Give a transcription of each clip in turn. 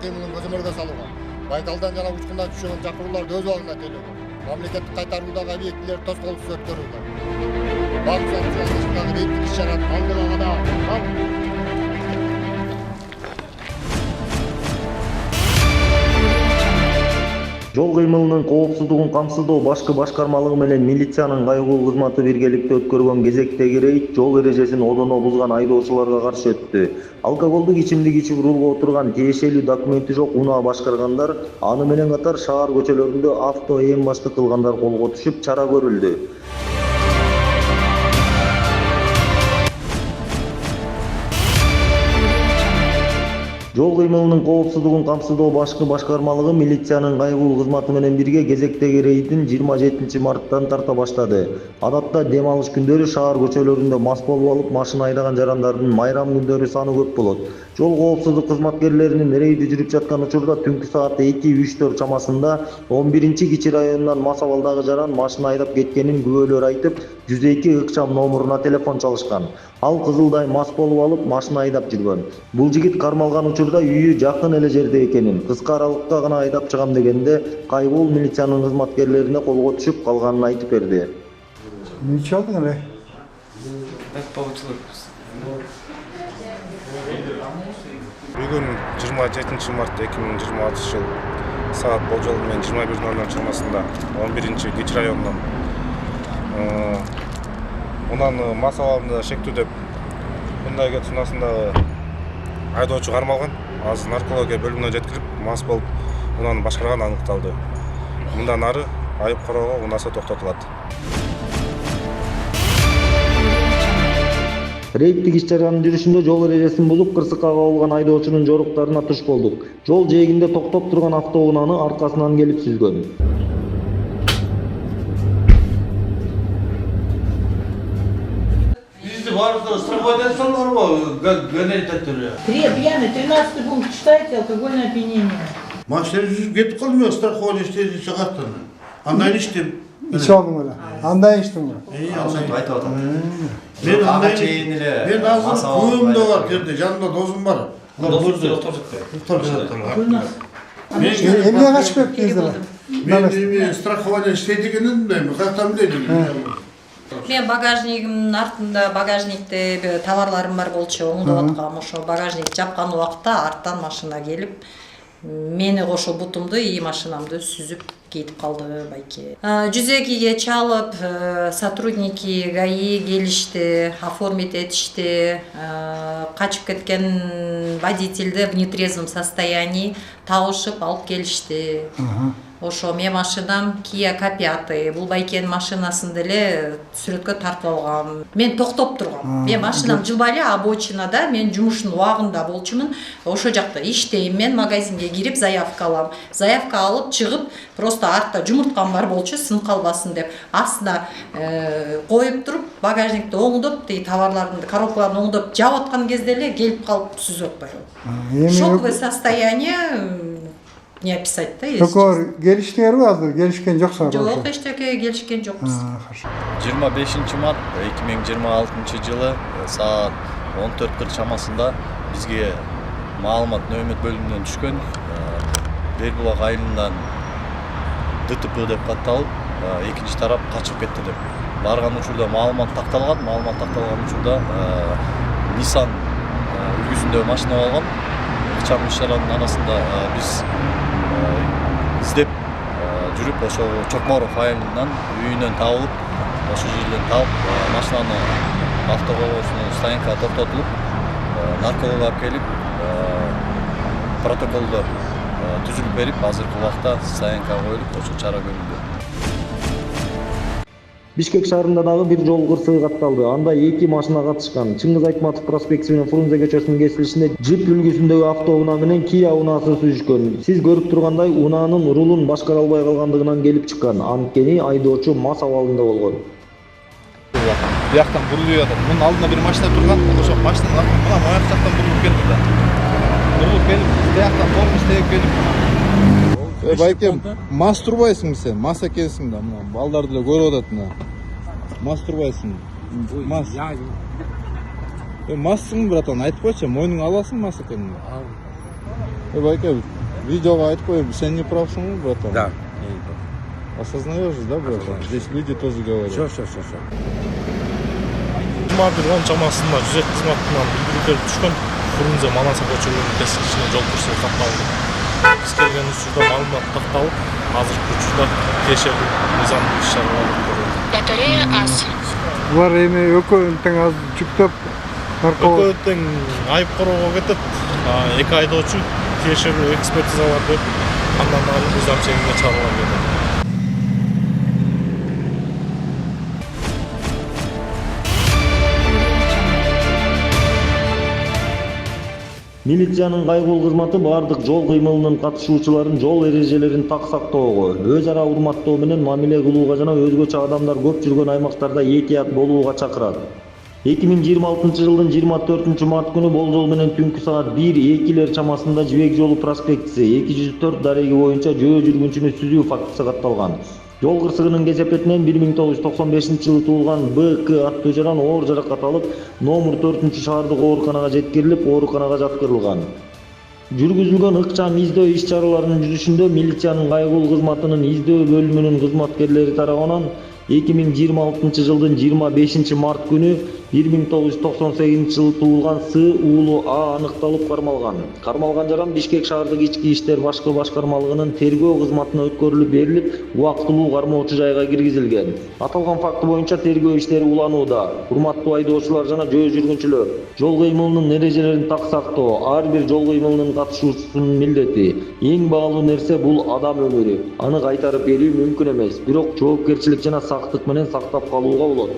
кыймылын көзөмөлгө салууга, Байталдан жана учкундан түшкөн чакырууларды өз убагында тейлөөгө, мамлекеттик кайтаруудагы объектилер тоскоолсуз өткөрүүгө. Бардык салымчылардын рейдтик иш-чараны алдыга Жол кыймылынын коопсуздугун камсыздоо башкы башкармалыгы менен милициянын кайгылуу кызматы биргеликте өткөргөн кезектеги рейд жол эрежесин одоно бузган айдоочуларга каршы өттү. Алкоголдук ичимдик ичип рулга отурган тиешелүү документи жок унаа башкаргандар, аны менен катар шаар көчөлөрүндө авто эң башты кылгандар колго түшүп чара көрүлдү. Жол кыймылынын коопсуздугун камсыздоо башкы башкармалыгы милициянын кайгылуу кызматы менен бирге кезектеги рейдин 27 марттан тарта баштады. Адатта дем алыш күндөрү шаар көчөлөрүндө мас болуп алып машина айдаган жарандардын майрам күндөрү саны көп болот. Жол коопсуздук кызматкерлеринин рейди жүрүп жаткан учурда түнкү саат 2-3 чамасында 11-Кичи районунан мас абалдагы жаран машина айдап кеткенин күбөлөр айтып, 102 ыкчам номуруна телефон чалышкан. Ал кызылдай мас болуп алып машина айдап жүргөн. Бул жигит кармалган учурда үйү жакын эле жерде экенин, кыска аралыкка гана айдап чыгам дегенде кайгылуу милициянын кызматкерлерине колго түшүп калганын айтып берди. Нече алдың эле? Бүгүн 27 март 2026 жыл саат болжол менен 21:00 чамасында 11-Кичи районунан унаны мас абалында шектүү деп мындай кет суунасындагы айдоочу кармалган. Азыр наркология бөлүмүнө жеткирип, мас болуп унаны башкарганы аныкталды. Мындан ары айып кароого унаасы токтотулат. Рейдтик иш-чаранын жүрүшүндө жол эрежесин бузуп, кырсыкка кабылган айдоочунун жоруктарына туш болдук. Жол жээгинде токтоп турган автоунааны аркасынан келип сүзгөн. Страховой салону гонять. Пьяный, 13 пункт читайте, алкогольное опьянение. Машина жүзіп кетіп қалды ма, страховой істейді сағаттан. Андай іштем. İçe aldın öyle. Андай içtin mi? Айтып атам. Мен азыр көмімде бар, жерде жанымда досым бар. Emniye kaçıp hep gezdiler. Мен страховой істейді екенін білмеймін, қаяқтан білейді. Мен багажнигимдин артында багажникте товарларым бар болчу, оңдоп аткам. Ошо багажник жапкан убакта арттан машина келип, мени кошо бутумду и машинамды сүзүп кетип калды байке. 102-ге чалып, сотрудники ГАИ келишти, оформить этишти. Качып кеткен водительди в нетрезвом состоянии табышып алып келишти. Ошо мен машинам Kia K5, бул байкенин машинасын деле сүрөткө тартып алгам. Мен токтоп тургам. Мен машинам жылбай эле обочинада, мен жумуштун убагында болчумун. Ошо жакта иштейм, мен магазинге кирип заявка алам. Заявка алып чыгып, просто артта жумурткам бар болчу, сынып калбасын деп. Астына коюп туруп, багажникти оңдоп, товарлардын коробкаларын оңдоп жаап аткан кезде эле келип калып сүзүп атпайбы. Шоковое состояние не описать, да, есть. Такой geliştiler mi azdır? Gelişken yok sonra. Жок, эчтеке келишкен жокпуз. 25 март 2026 жылы саат 14:40 чамасында бизге маалымат нөмөт бөлүмүнөн түшкөн. Бербулак айылынан ДТП деп катталып, экинчи тарап качып кетти деп. Барган учурда маалымат такталган. Маалымат такталган учурда Nissan үлгүсүндө машина алган. Ыкчам иш-чаранын арасында биз издеп жүрүп, ошо Чокморов айылынан үйүнөн табылып, ошо жерден табып, машинаны автоколоосунун стоянкага токтотулуп, нарколог алып келип, протоколдо түзүлүп берип, азыркы убакта стоянкага коюлуп, ошо чара көрүлдү. Бишкек шаарында дагы бир жол кырсыгы катталды. Анда 2 машина катышкан. Чыңгыз Айтматов проспекти менен Фрунзе көчөсүнүн кесилишинде джип үлгүсүндөгү автоунаа менен Kia унаасы сүзүшкөн. Сиз көрүп тургандай, унаанын рулун башкара албай калгандыгынан келип чыккан. Анткени айдоочу мас абалында болгон. Бияктан бурулуп атат. Мунун алдында бир машина турган. Ошо машинанын артынан мына мояк жактан бурулуп келди да. Бурулуп келип, бияктан тормоз тээп келип. Байкем, мас турбайсың сен? Мас экенсиң да, мына балдар деле көрүп атат мына. Мас турбайсың. Мас. Массың братан, айтып койчу, мойнуңа аласың мас экенин. Байке, видеоға айтып қояйын, сен не правшың ғой, братан? Да. Осознаешь, да, братан? Здесь люди тоже говорят. Все. 21 чамасында жүзек қызматынан билдирүүлөр түшкөн Фрунзе Манас көчөлүнүн тескичине жол көрсөтүү катталды. Биз келген учурда маалымат такталып, азыркы учурда тиешелүү мыйзамдык иш-чаралар көрүлөт. Бұлар эми экөөнүн тең аз жүктөп нарколог. Экөө тең айып короого кетип, 2 айдоочу тиешелүү экспертизалар берип, андан ары мыйзам чегинде чаралар көрүлөт. Милициянын кайгылуу кызматы бардык жол кыймылынын катышуучуларын жол эрежелерин так сактоого, өз ара урматтоо менен мамиле кылууга жана өзгөчө адамдар көп жүргөн аймактарда этият болууга чакырат. 2026 жылдын 24 март күнү болжол менен түнкү саат 1-2 чамасында Жибек жолу проспектиси 204 дареги боюнча жөө жүргүнчүнү сүзүү фактысы катталган. Жол кырсыгынын кезепетинен 1995 жылы туулган БК аттуу жаран оор жаракат алып, номер 4 шаардык ооруканага жеткирилип, ооруканага жаткырылган. Жүргүзүлгөн ыкчам издөө иш-чараларынын жүзүшүндө милициянын кайгылуу кызматынын издөө бөлүмүнүн кызматкерлери тарабынан 2026 жылдын 25 март күнү 1998 жылы туулган С уулу А аныкталып кармалган. Кармалган жаран Бишкек шаардык ички иштер башкы башкармалыгынын тергөө кызматына өткөрүлүп берилип, убактылуу кармоочу жайга киргизилген. Аталган факты боюнча тергөө иштери уланууда. Урматтуу айдоочулар жана жөө жүргүнчүлөр, жол кыймылынын эрежелерин так сактоо ар бир жол кыймылынын катышуучусунун милдети. Эң баалуу нерсе бул адам өмүрү. Аны кайтарып берүү мүмкүн эмес, бирок жоопкерчилик жана сактык менен сактап калууга болот.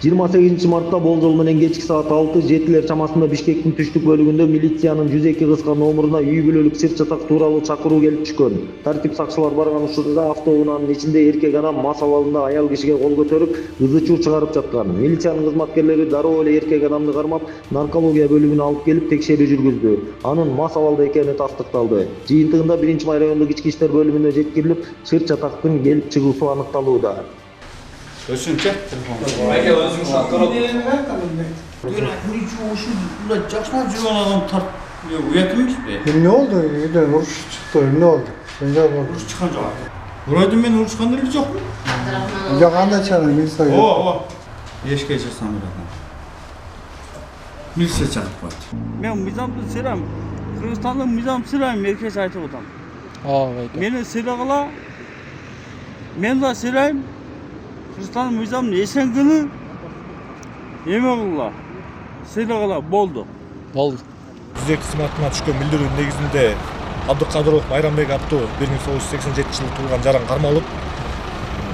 28 мартта болжол менен кечки саат 6-7 чамасында Бишкектин түштүк бөлүгүндө милициянын 102 кыска номуруна үй бүлөлүк сыр чатак тууралуу чакыруу келип түшкөн. Тартип сакчылар барган учурда автоунаанын ичинде эркек адам мас абалында аял кишиге кол көтөрүп, ызы-чуу чыгарып жаткан. Милициянын кызматкерлери дароо эле эркек адамды кармап, наркология бөлүмүнө алып келип текшерүү жүргүздү. Анын мас абалда экени тастыкталды. Жыйынтыгында 1-май райондук ички иштер бөлүмүнө жеткирилип, сыр чатактын келип чыгуусу аныкталууда. Өсүнчө телефон. Айке өзүң шақырып. Жакшынан жүргөн адам тарт. Уят эмес бе? Эмне болду? Үйдөн уруш чыкты. Эмне болду? Сен жок болду. Уруш чыккан жок. Бурайдын мен урушкан эле жокмун? Жок, андай чана милиция. Эшикке чыксам эле. Милиция чыгып коет. Мен мыйзамды сыйрайм. Кыргызстандын мыйзамын сыйрайм, эркеш айтып атам. Мени сыйрагыла. Мен да сыйрайм. Кыргызстандын мыйзамын эсенгини эме кылгыла. Сыйрагыла болду. Жүзек кызматына түшкөн билдирүүнүн негизинде Абдыкадыров Майрамбек аттуу 1987 жылы туулган жаран кармалып,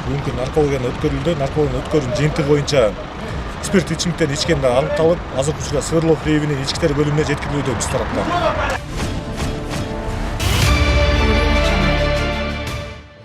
бүгүнкү наркологияны өткөрүлдү. Наркологиянын өткөрүүнүн жыйынтыгы боюнча спирт ичимдиктерди ичкенде аныкталып, азыркы учурда Свердлов районунун ички иштер бөлүмүнө жеткирилүүдө биз тараптан.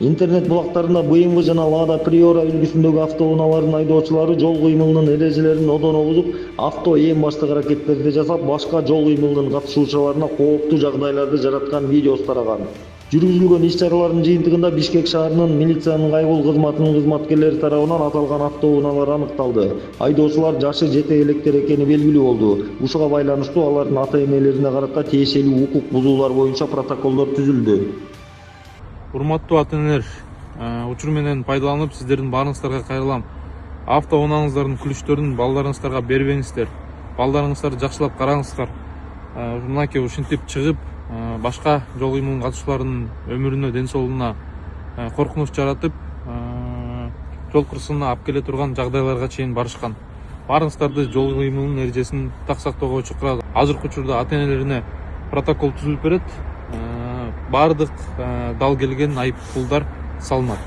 Интернет булактарында БМВ жана Лада Приора үлгүсүндөгү автоунаалардын айдоочулары жол кыймылынын эрежелерин одон бузуп, авто эң баштык аракеттерди жасап, башка жол кыймылынын катышуучуларына кооптуу жагдайларды жараткан видеосу тараган. Жүргүзүлгөн иш-чаралардын жыйынтыгында Бишкек шаарынын милициянын кайгылуу кызматынын кызматкерлери тарабынан аталган автоунаалар аныкталды. Айдоочулар жашы жете электер экени белгилүү болду. Ушуга байланыштуу алардын ата-энелерине карата тиешелүү укук бузуулар боюнча протоколдор түзүлдү. Урматтуу ата-энелер, учур менен пайдаланып сиздердин баарыңыздарга кайрылам. Автоунааңыздардын күлүштөрүн балдарыңыздарга бербеңиздер. Балдарыңыздарды жакшылап караңыздар. Мынакей ушинтип чыгып, башка жол кыймылынын катышууларынын өмүрүнө, ден соолугуна коркунуч жаратып, жол кырсыгына алып келе турган жагдайларга чейин барышкан. Баарыңыздарды жол кыймылынын эрежесин так сактоого чакырат. Азыркы учурда ата-энелерине протокол түзүлүп берет. Бардык дал келген айыппулдар салынат.